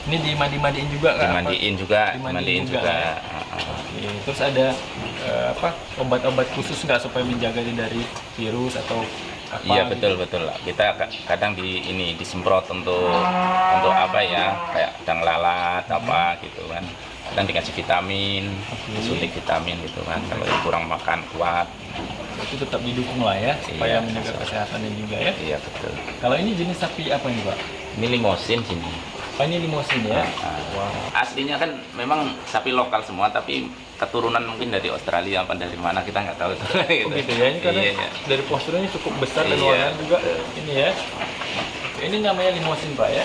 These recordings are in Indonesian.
Ini dimandi-mandiin juga Kak? Dimandiin juga, Dimandiin juga. juga. Oke. Terus ada apa obat-obat khusus nggak supaya menjaga dia dari virus atau apa? Iya gitu? betul. Kita kadang disemprot untuk apa ya, kayak kadang lalat apa gitu kan. Kadang dikasih vitamin, disuntik vitamin gitu kan. Kalau kurang makan kuat. Itu tetap didukung lah ya supaya Iya, menjaga kesehatannya juga ya. Iya betul. Kalau ini jenis sapi apa nih Pak? Ini limosin sini. Oh ini limosin ya? Wow. Aslinya kan memang sapi lokal semua, tapi keturunan mungkin dari Australia apa dari mana kita nggak tahu. Oh gitu ya, ini karena Iya. dari posturnya cukup besar dan Iya. warnanya juga ini ya. Oke, ini namanya limosin Pak ya?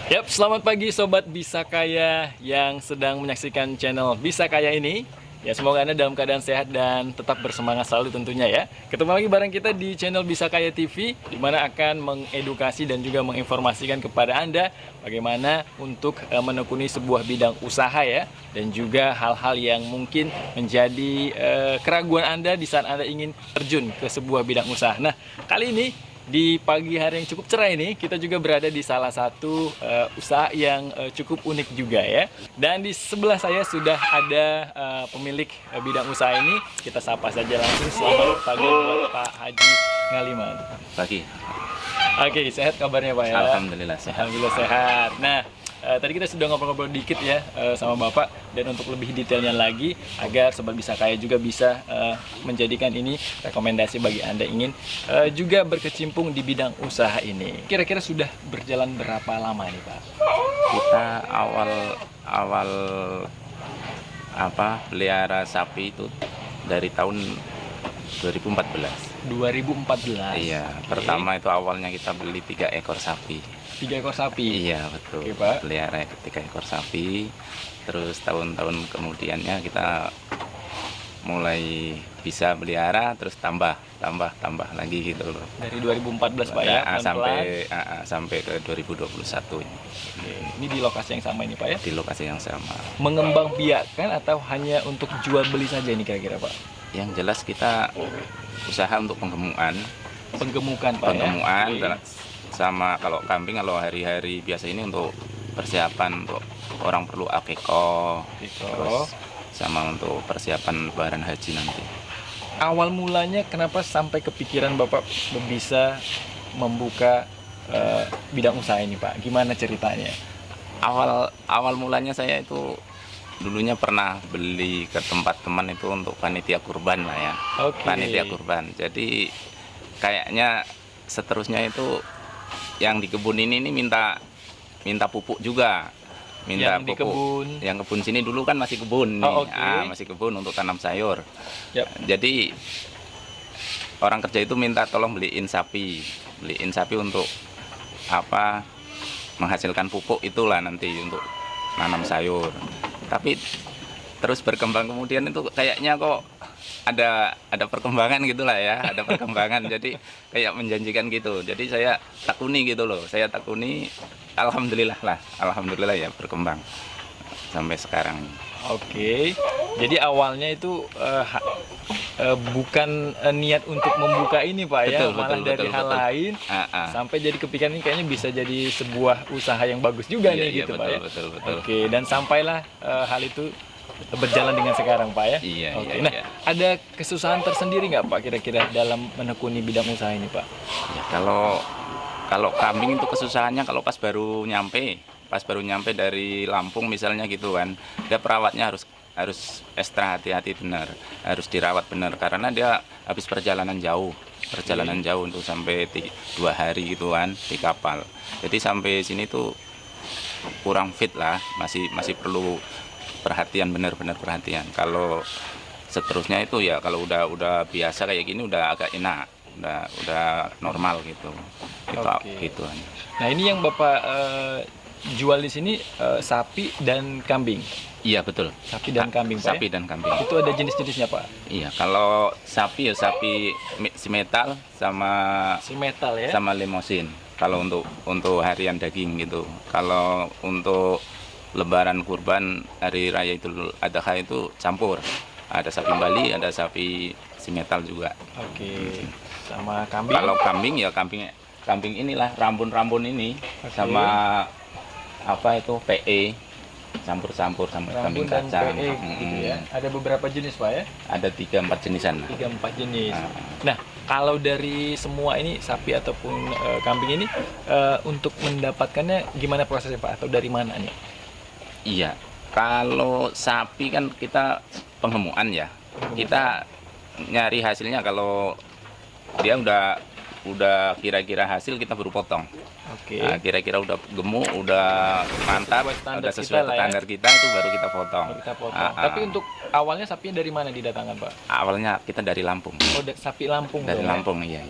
Yap, selamat pagi Sobat Bisa Kaya yang sedang menyaksikan channel Bisa Kaya ini. Ya, semoga Anda dalam keadaan sehat dan tetap bersemangat selalu tentunya ya. Ketemu lagi bareng kita di channel Bisa Kaya TV, di mana akan mengedukasi dan juga menginformasikan kepada Anda bagaimana untuk menekuni sebuah bidang usaha ya. Dan juga hal-hal yang mungkin menjadi keraguan Anda di saat Anda ingin terjun ke sebuah bidang usaha. Nah, kali ini di pagi hari yang cukup cerah ini, kita juga berada di salah satu usaha yang cukup unik juga ya. Dan di sebelah saya sudah ada pemilik bidang usaha ini. Kita sapa saja langsung. Selamat pagi buat Pak Haji Ngaliman. Pagi. Oke, sehat kabarnya Pak ya? Alhamdulillah sehat. Alhamdulillah sehat. Nah, tadi kita sudah ngobrol-ngobrol dikit ya sama Bapak, dan untuk lebih detailnya lagi agar Sobat Bisa Kaya juga bisa menjadikan ini rekomendasi bagi Anda ingin juga berkecimpung di bidang usaha ini. Kira-kira sudah berjalan berapa lama nih Pak? Kita awal pelihara sapi itu dari tahun 2014. 2014. Iya, pertama itu awalnya kita beli 3 ekor sapi. 3 ekor sapi. Iya betul. Oke, Pak. Pelihara 3 ekor sapi. Terus tahun-tahun kemudiannya kita mulai bisa pelihara, terus tambah lagi gitu loh. Dari 2014 Pak ya, pelan-pelan. Sampai ke 2021 ini. Oke, ini di lokasi yang sama ini Pak ya? Di lokasi yang sama. Mengembangbiakkan atau hanya untuk jual beli saja ini kira-kira Pak? Yang jelas kita usaha untuk penggemukan. Penggemukan Pak Penggemukan ya? sama kalau kambing, kalau hari-hari biasa ini untuk persiapan untuk orang perlu akeko, terus sama untuk persiapan lebaran haji nanti. Awal mulanya kenapa sampai kepikiran Bapak bisa membuka bidang usaha ini Pak? Gimana ceritanya? Awal mulanya saya itu dulunya pernah beli ke tempat teman itu untuk panitia kurban lah ya. Oke. Panitia kurban. Jadi kayaknya seterusnya itu yang di kebun ini minta pupuk juga. Minta Yang di pupuk. kebun? Yang kebun sini dulu kan masih kebun nih. Oh, oke. Masih kebun untuk tanam sayur. Yap. Jadi orang kerja itu minta tolong beliin sapi untuk apa, menghasilkan pupuk itulah nanti untuk nanam sayur. Tapi terus berkembang kemudian itu kayaknya kok ada perkembangan gitulah ya, ada perkembangan. Jadi kayak menjanjikan gitu. Jadi saya takuni gitu loh. Alhamdulillah ya berkembang sampai sekarang. Oke. Jadi awalnya itu bukan niat untuk membuka ini Pak ya, malah dari hal lain sampai jadi kepikiran ini kayaknya bisa jadi sebuah usaha yang bagus juga nih gitu Pak ya. Betul. Oke, dan sampailah hal itu berjalan dengan sekarang Pak ya. Iya. Nah, ada kesusahan tersendiri nggak Pak kira-kira dalam menekuni bidang usaha ini Pak? Ya, kalau kambing itu kesusahannya kalau pas baru nyampe dari Lampung misalnya gitu kan, dia perawatnya harus ekstra hati-hati benar, harus dirawat benar karena dia habis perjalanan jauh untuk sampai 2 hari gitu kan di kapal. Jadi sampai sini tuh kurang fit lah, masih perlu perhatian, benar-benar perhatian. Kalau seterusnya itu ya kalau udah biasa kayak gini udah agak enak, udah normal gitu. Gitu. Nah, ini yang Bapak jual di sini sapi dan kambing. Iya betul. Sapi dan kambing Pak. Sapi dan kambing. Itu ada jenis-jenisnya Pak? Iya, kalau sapi simetal ya. Sama limosin. Kalau untuk harian daging gitu. Kalau untuk Lebaran kurban hari raya Idul Adha itu campur. Ada sapi Bali, ada sapi simetal juga. Oke. Sama kambing. Kalau kambing ya kambing inilah rambun-rambun ini Oke. sama apa itu PE campur-campur sama kambing Rambun dan kacang. PE gitu ya. Ada beberapa jenis Pak ya? Ada 3-4 jenisan. 3-4 jenis. Ah. Nah, kalau dari semua ini sapi ataupun kambing ini untuk mendapatkannya gimana prosesnya Pak? Atau dari mana nih? Iya. Kalau sapi kan kita penggemukan ya. Kita nyari hasilnya kalau dia udah kira-kira hasil kita baru potong. Oke. Nah, kira-kira udah gemuk, udah mantap, Sesuai standar udah kita sesuai lah ya. standar kita itu baru kita potong. Baru kita potong. Ah, ah. Tapi untuk awalnya sapinya dari mana didatangkan Pak? Awalnya kita dari Lampung. Oh, sapi Lampung Dari dong, ya? Lampung, iya.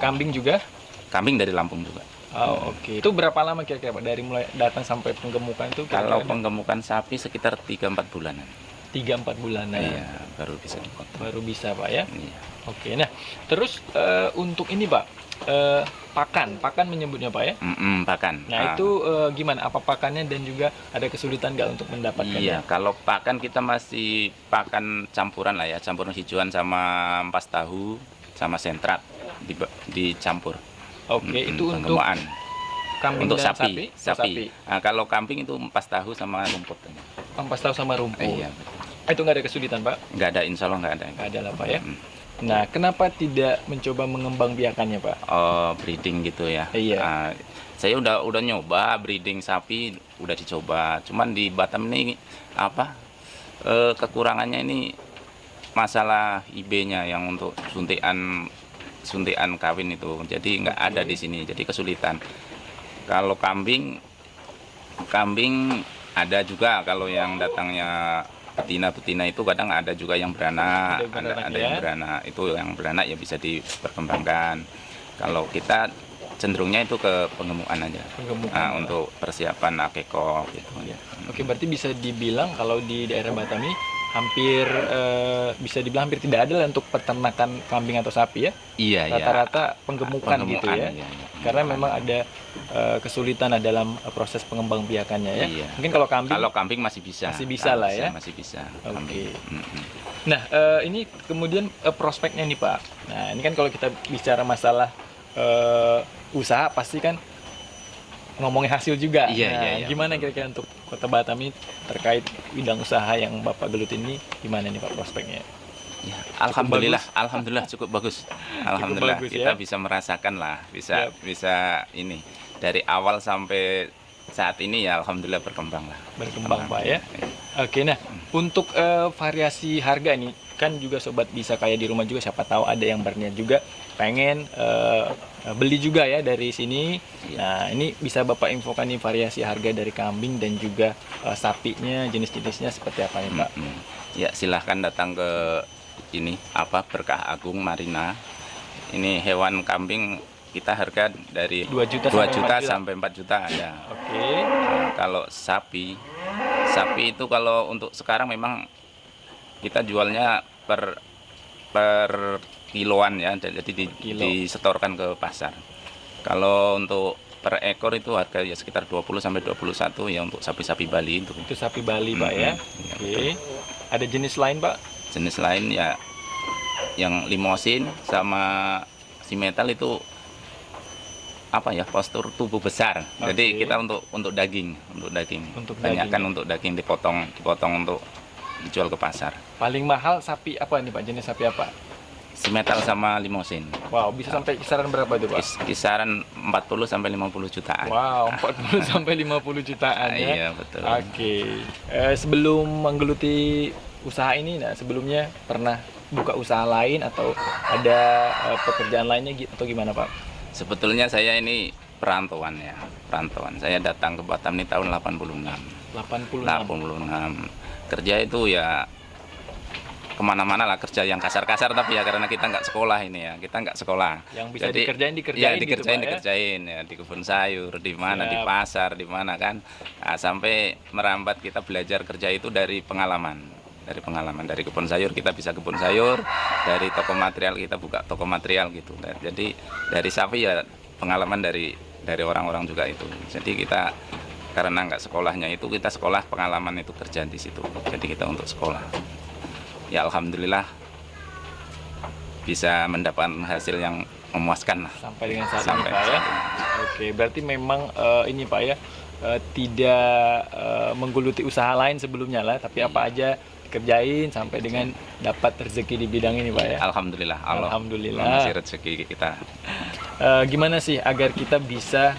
Kambing juga? Kambing dari Lampung juga. Oh, oke. Itu berapa lama kira-kira Pak? Dari mulai datang sampai penggemukan itu Kalau kira-kira penggemukan sapi sekitar 3-4 bulanan. 3-4 bulanan. Iya, baru bisa dipotong. Baru bisa Pak ya? Iya. Oke. Nah, terus untuk ini Pak, pakan menyebutnya Pak ya? Pakan. Nah, itu gimana? Apa pakannya dan juga ada kesulitan nggak untuk mendapatkannya? Iya, kalau pakan kita masih pakan campuran lah ya, campuran hijauan sama ampas tahu sama sentrat dicampur. Oke, itu untuk penggemukan. kambing Untuk dan sapi. sapi. Nah, kalau kambing itu ampas tahu sama rumput. Ampas tahu sama rumput. Iya, Itu nggak ada kesulitan Pak? nggak ada, insya Allah nggak ada. Nggak ada lah Pak ya. Mm. Nah, kenapa tidak mencoba mengembang biakannya Pak? Oh, breeding gitu ya. Iya. Ah, saya udah nyoba breeding sapi, udah dicoba. Cuman di Batam ini apa? Kekurangannya ini masalah IB-nya yang untuk suntikan kawin itu. Jadi nggak ada di sini. Jadi kesulitan. Kalau kambing ada juga, kalau yang datangnya betina itu kadang ada juga yang beranak, ada yang beranak. Itu yang beranak ya bisa diperkembangkan. Kalau kita cenderungnya itu ke penggemukan aja. Penggemukan. Nah, untuk persiapan akekok gitu. Ya. Oke, berarti bisa dibilang kalau di daerah Batam ini hampir bisa dibilang hampir tidak ada lah untuk peternakan kambing atau sapi ya. Iya, Rata-rata penggemukan gitu ya. Iya. Karena memang ada kesulitan lah dalam proses pengembangbiakannya ya. Iya. Mungkin kalau kambing Kalau kambing masih bisa. Masih bisa lah ya. Masih bisa. Oke. Kambing. Nah, ini kemudian prospeknya nih Pak. Nah, ini kan kalau kita bicara masalah usaha pasti kan ngomongin hasil juga. Iya, Nah, iya. gimana kira-kira untuk Kota Batam ini terkait bidang usaha yang Bapak gelut ini gimana nih Pak prospeknya? Ya, alhamdulillah cukup bagus. Alhamdulillah bagus, kita ya. bisa merasakan lah, Yap. bisa ini dari awal sampai saat ini ya alhamdulillah berkembang lah. Berkembang Pak ya. Iya. Oke, nah untuk variasi harga nih kan juga sobat bisa kaya di rumah juga, siapa tahu ada yang berniat juga pengen beli juga ya dari sini. Iya. Nah, ini bisa Bapak infokan nih variasi harga dari kambing dan juga sapinya, jenis-jenisnya seperti apa nih Pak? Ya silahkan datang ke ini Berkah Agung Marina. Ini hewan kambing kita harga dari 2 juta 2 sampai juta 4 juta. sampai 4 juta ada. Oke. Nah, kalau sapi itu kalau untuk sekarang memang kita jualnya per kiloan ya, jadi Kilo. disetorkan ke pasar. Kalau untuk per ekor itu harga ya sekitar 20 sampai 21 ya untuk sapi-sapi Bali itu. Itu sapi Bali Pak ya. Iya, Oke. Ada jenis lain Pak? Jenis lain ya yang limosin sama si metal itu postur tubuh besar. Jadi Oke. kita untuk daging. Untuk Banyakkan daging. untuk daging dipotong untuk dijual ke pasar. Paling mahal sapi apa nih Pak? Jenis sapi apa? Si metal sama limosin. Wow, bisa sampai kisaran berapa itu Pak? Kisaran 40 sampai 50 jutaan. Wow, 40 sampai 50 jutaan ya. Iya, betul. Oke. Sebelum menggeluti usaha ini, nah sebelumnya pernah buka usaha lain atau ada pekerjaan lainnya atau gimana Pak? Sebetulnya saya ini perantauan ya, perantauan. Saya datang ke Batam ini tahun 86. 86. Kerja itu ya kemana-mana lah, kerja yang kasar-kasar tapi ya karena kita nggak sekolah ini ya, kita nggak sekolah. Yang bisa Jadi, dikerjain ya, gitu, Pak, ya? dikerjain ya di kebun sayur, di mana di Siap. pasar, di mana kan. Nah, sampai merambat kita belajar kerja itu dari pengalaman, dari kebun sayur kita bisa kebun sayur, dari toko material kita buka toko material gitu. Jadi dari sapi ya pengalaman dari orang-orang juga itu. Jadi kita karena nggak sekolahnya itu kita sekolah pengalaman itu kerja di situ. Jadi kita untuk sekolah. Ya alhamdulillah bisa mendapatkan hasil yang memuaskan lah. Sampai dengan saat Sampai ini Pak ya. saat ini. Oke, berarti memang ini Pak ya, tidak menggeluti usaha lain sebelumnya lah, tapi apa aja kerjain sampai dengan dapat rezeki di bidang ini Pak ya. Alhamdulillah Allah Alhamdulillah. mengasih rezeki kita. Gimana sih agar kita bisa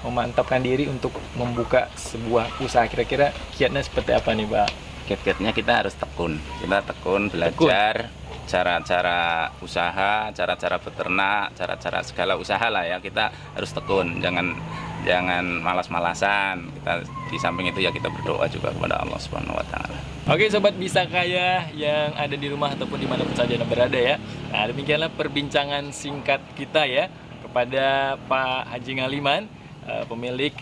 memantapkan diri untuk membuka sebuah usaha, kira-kira kiatnya seperti apa nih Pak? Kiat-kiatnya kita harus tekun. Kita tekun belajar cara-cara usaha, cara-cara beternak, cara-cara segala usaha lah ya. Kita harus tekun, jangan malas-malasan. Kita di samping itu ya kita berdoa juga kepada Allah Subhanahu wa taala. Oke sobat Bisa Kaya yang ada di rumah ataupun dimanapun saja Anda berada ya. Nah demikianlah perbincangan singkat kita ya kepada Pak Haji Ngaliman, pemilik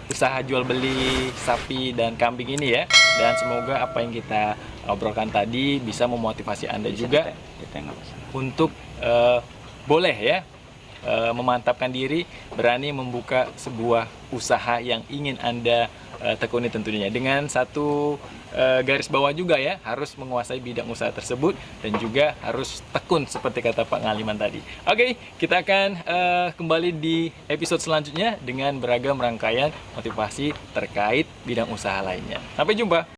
usaha jual beli sapi dan kambing ini ya. Dan semoga apa yang kita obrolkan tadi bisa memotivasi Anda juga Kita nggak bisa. untuk boleh ya memantapkan diri, berani membuka sebuah usaha yang ingin Anda tekuni tentunya. Dengan satu garis bawah juga ya, harus menguasai bidang usaha tersebut dan juga harus tekun seperti kata Pak Ngaliman tadi. Oke, kita akan kembali di episode selanjutnya dengan beragam rangkaian motivasi terkait bidang usaha lainnya. Sampai jumpa.